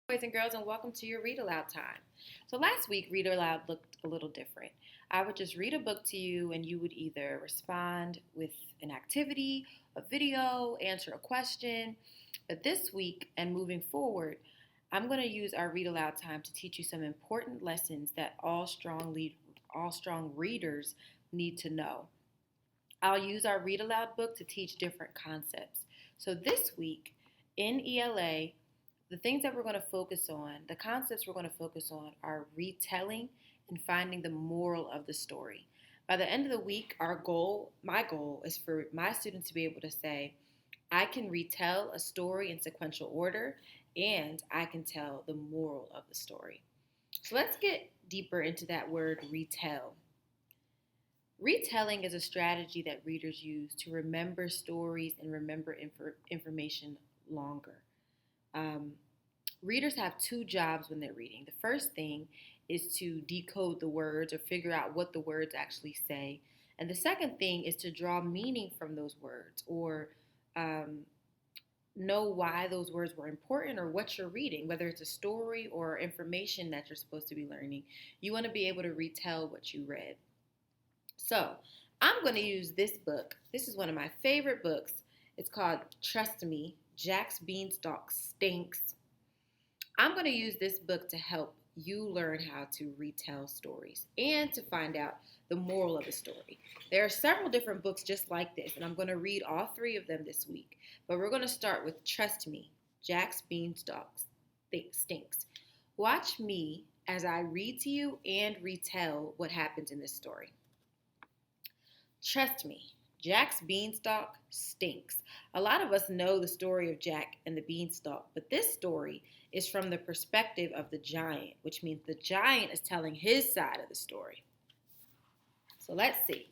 Boys and girls, and welcome to your Read Aloud time. So last week, Read Aloud looked a little different. I would just read a book to you, and you would either respond with an activity, a video, answer a question. But this week and moving forward, I'm going to use our Read Aloud time to teach you some important lessons that all strong readers need to know. I'll use our Read Aloud book to teach different concepts. So this week in ELA, the things that we're going to focus on, the concepts we're going to focus on are retelling and finding the moral of the story. By the end of the week, my goal is for my students to be able to say, I can retell a story in sequential order and I can tell the moral of the story. So let's get deeper into that word retell. Retelling is a strategy that readers use to remember stories and remember information longer. Readers have two jobs when they're reading. The first thing is to decode the words or figure out what the words actually say. And the second thing is to draw meaning from those words or know why those words were important or what you're reading, whether it's a story or information that you're supposed to be learning. You want to be able to retell what you read. So I'm going to use this book. This is one of my favorite books. It's called Trust Me, Jack's Beanstalk Stinks. I'm going to use this book to help you learn how to retell stories and to find out the moral of the story. There are several different books just like this, and I'm going to read all three of them this week. But we're going to start with Trust Me, Jack's Beanstalk Stinks. Watch me as I read to you and retell what happens in this story. Trust me, Jack's beanstalk stinks. A lot of us know the story of Jack and the beanstalk, but this story is from the perspective of the giant, which means the giant is telling his side of the story. So let's see.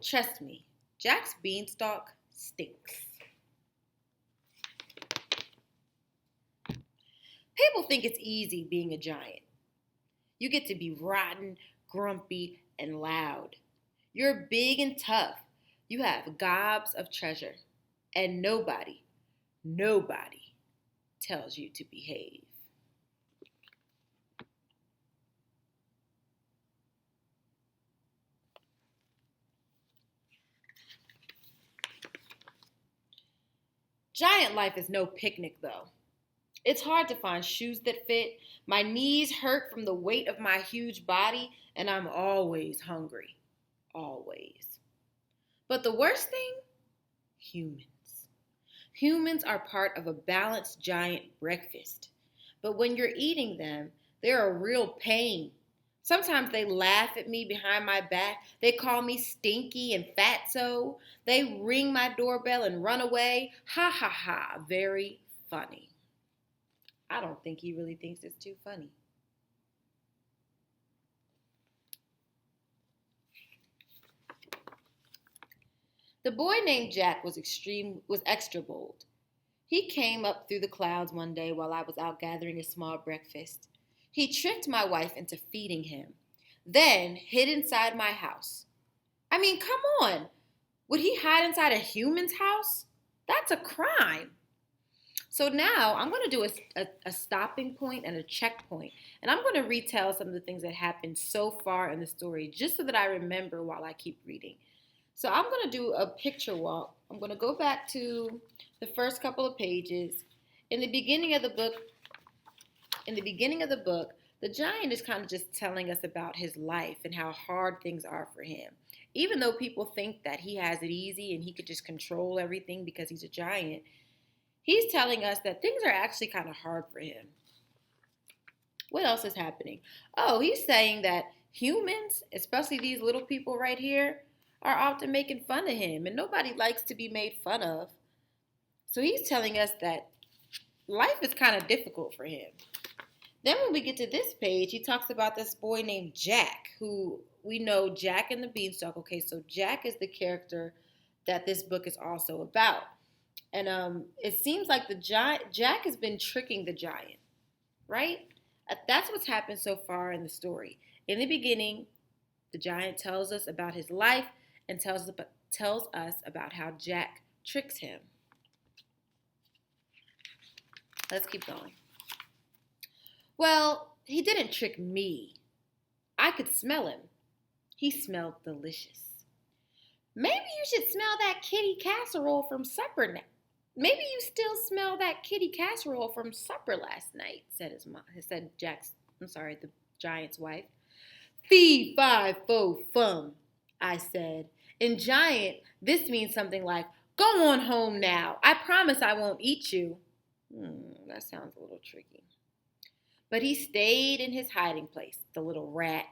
Trust me, Jack's beanstalk stinks. People think it's easy being a giant. You get to be rotten, grumpy, and loud. You're big and tough. You have gobs of treasure. And nobody tells you to behave. Giant life is no picnic, though. It's hard to find shoes that fit. My knees hurt from the weight of my huge body, and I'm always hungry. Always. But the worst thing? Humans. Humans are part of a balanced giant breakfast. But when you're eating them, they're a real pain. Sometimes they laugh at me behind my back. They call me stinky and fatso. They ring my doorbell and run away. Ha ha ha. Very funny. I don't think he really thinks it's too funny. The boy named Jack was extra bold. He came up through the clouds one day while I was out gathering a small breakfast. He tricked my wife into feeding him, then hid inside my house. I mean, come on. Would he hide inside a human's house? That's a crime. So now I'm going to do a stopping point and a checkpoint, and I'm going to retell some of the things that happened so far in the story just so that I remember while I keep reading. So I'm going to do a picture walk. I'm going to go back to the first couple of pages. In the beginning of the book, the giant is kind of just telling us about his life and how hard things are for him. Even though people think that he has it easy and he could just control everything because he's a giant, he's telling us that things are actually kind of hard for him. What else is happening? Oh, he's saying that humans, especially these little people right here, are often making fun of him, and nobody likes to be made fun of. So he's telling us that life is kind of difficult for him. Then when we get to this page, he talks about this boy named Jack, who we know Jack and the Beanstalk. Okay, so Jack is the character that this book is also about. And it seems like Jack has been tricking the giant, right? That's what's happened so far in the story. In the beginning, the giant tells us about his life and tells us about how Jack tricks him. Let's keep going. Well, he didn't trick me. I could smell him. He smelled delicious. Maybe you should smell that kitty casserole from supper now. Maybe you still smell that kitty casserole from supper last night, said his mom. Said the giant's wife. Fee, fi, fo, fum, I said. In giant, this means something like, go on home now. I promise I won't eat you. That sounds a little tricky. But he stayed in his hiding place, the little rat.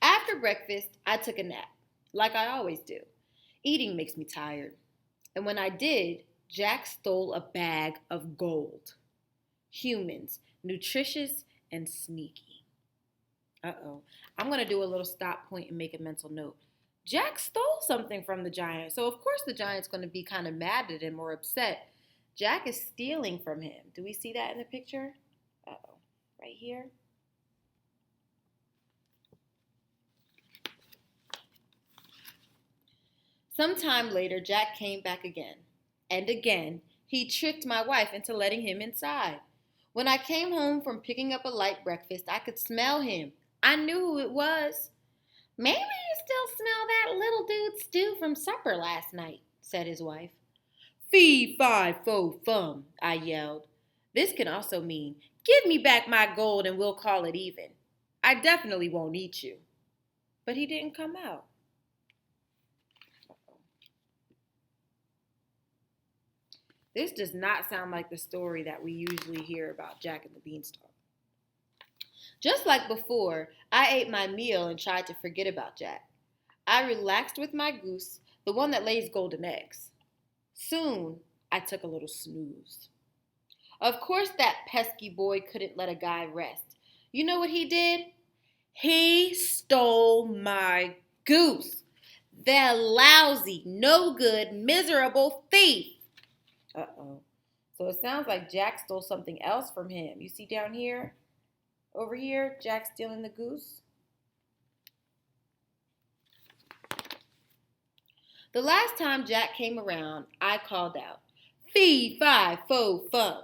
After breakfast, I took a nap, like I always do. Eating makes me tired. And when I did, Jack stole a bag of gold. Humans, nutritious and sneaky. Uh-oh. I'm going to do a little stop point and make a mental note. Jack stole something from the giant, so of course the giant's going to be kind of mad at him or upset. Jack is stealing from him. Do we see that in the picture? Uh-oh. Right here. Sometime later, Jack came back again. And again, he tricked my wife into letting him inside. When I came home from picking up a light breakfast, I could smell him. I knew who it was. Maybe you still smell that little dude's stew from supper last night, said his wife. Fee, fi, fo, fum, I yelled. This can also mean, give me back my gold and we'll call it even. I definitely won't eat you. But he didn't come out. This does not sound like the story that we usually hear about Jack and the Beanstalk. Just like before, I ate my meal and tried to forget about Jack. I relaxed with my goose, the one that lays golden eggs. Soon, I took a little snooze. Of course, that pesky boy couldn't let a guy rest. You know what he did? He stole my goose. The lousy, no good, miserable thief. Uh-oh. So it sounds like Jack stole something else from him. You see down here? Over here, Jack stealing the goose. The last time Jack came around, I called out, fee, fi, fo, fum.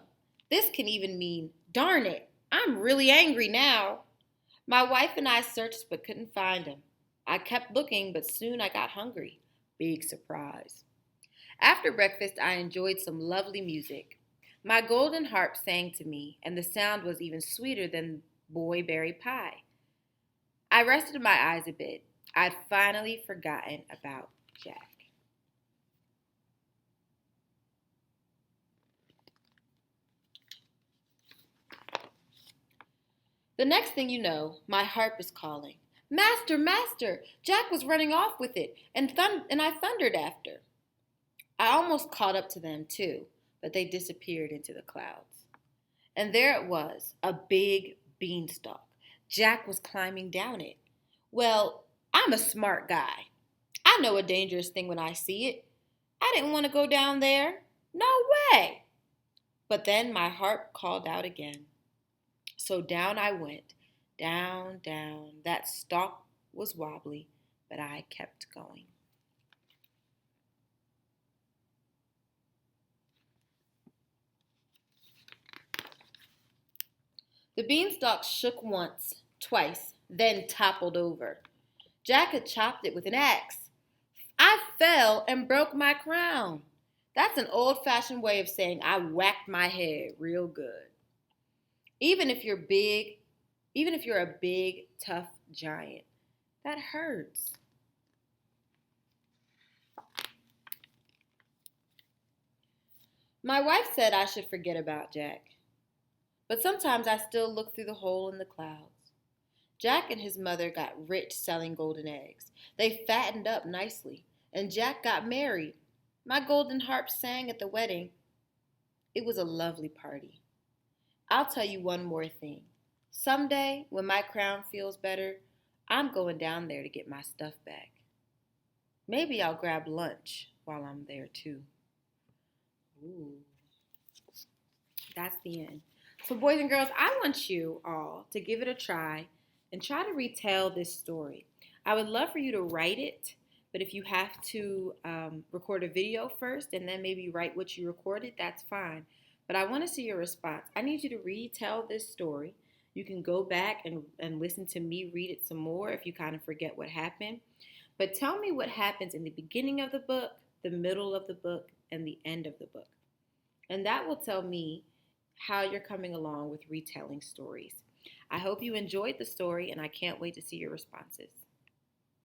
This can even mean, darn it, I'm really angry now. My wife and I searched but couldn't find him. I kept looking, but soon I got hungry. Big surprise. After breakfast, I enjoyed some lovely music. My golden harp sang to me, and the sound was even sweeter than boy berry pie. I rested my eyes a bit. I'd finally forgotten about Jack. The next thing you know, my harp is calling. Master, master! Jack was running off with it, and I thundered after. I almost caught up to them, too, but they disappeared into the clouds. And there it was, a big beanstalk. Jack was climbing down it. Well, I'm a smart guy. I know a dangerous thing when I see it. I didn't want to go down there. No way! But then my harp called out again. So down I went. Down, down. That stalk was wobbly, but I kept going. The beanstalk shook once, twice, then toppled over. Jack had chopped it with an axe. I fell and broke my crown. That's an old-fashioned way of saying I whacked my head real good. Even if you're a big, tough giant, that hurts. My wife said I should forget about Jack. But sometimes I still look through the hole in the clouds. Jack and his mother got rich selling golden eggs. They fattened up nicely, and Jack got married. My golden harp sang at the wedding. It was a lovely party. I'll tell you one more thing. Someday, when my crown feels better, I'm going down there to get my stuff back. Maybe I'll grab lunch while I'm there, too. Ooh. That's the end. So boys and girls, I want you all to give it a try and try to retell this story. I would love for you to write it, but if you have to record a video first and then maybe write what you recorded, that's fine. But I want to see your response. I need you to retell this story. You can go back and listen to me read it some more if you kind of forget what happened. But tell me what happens in the beginning of the book, the middle of the book, and the end of the book. And that will tell me how you're coming along with retelling stories. I hope you enjoyed the story, and I can't wait to see your responses.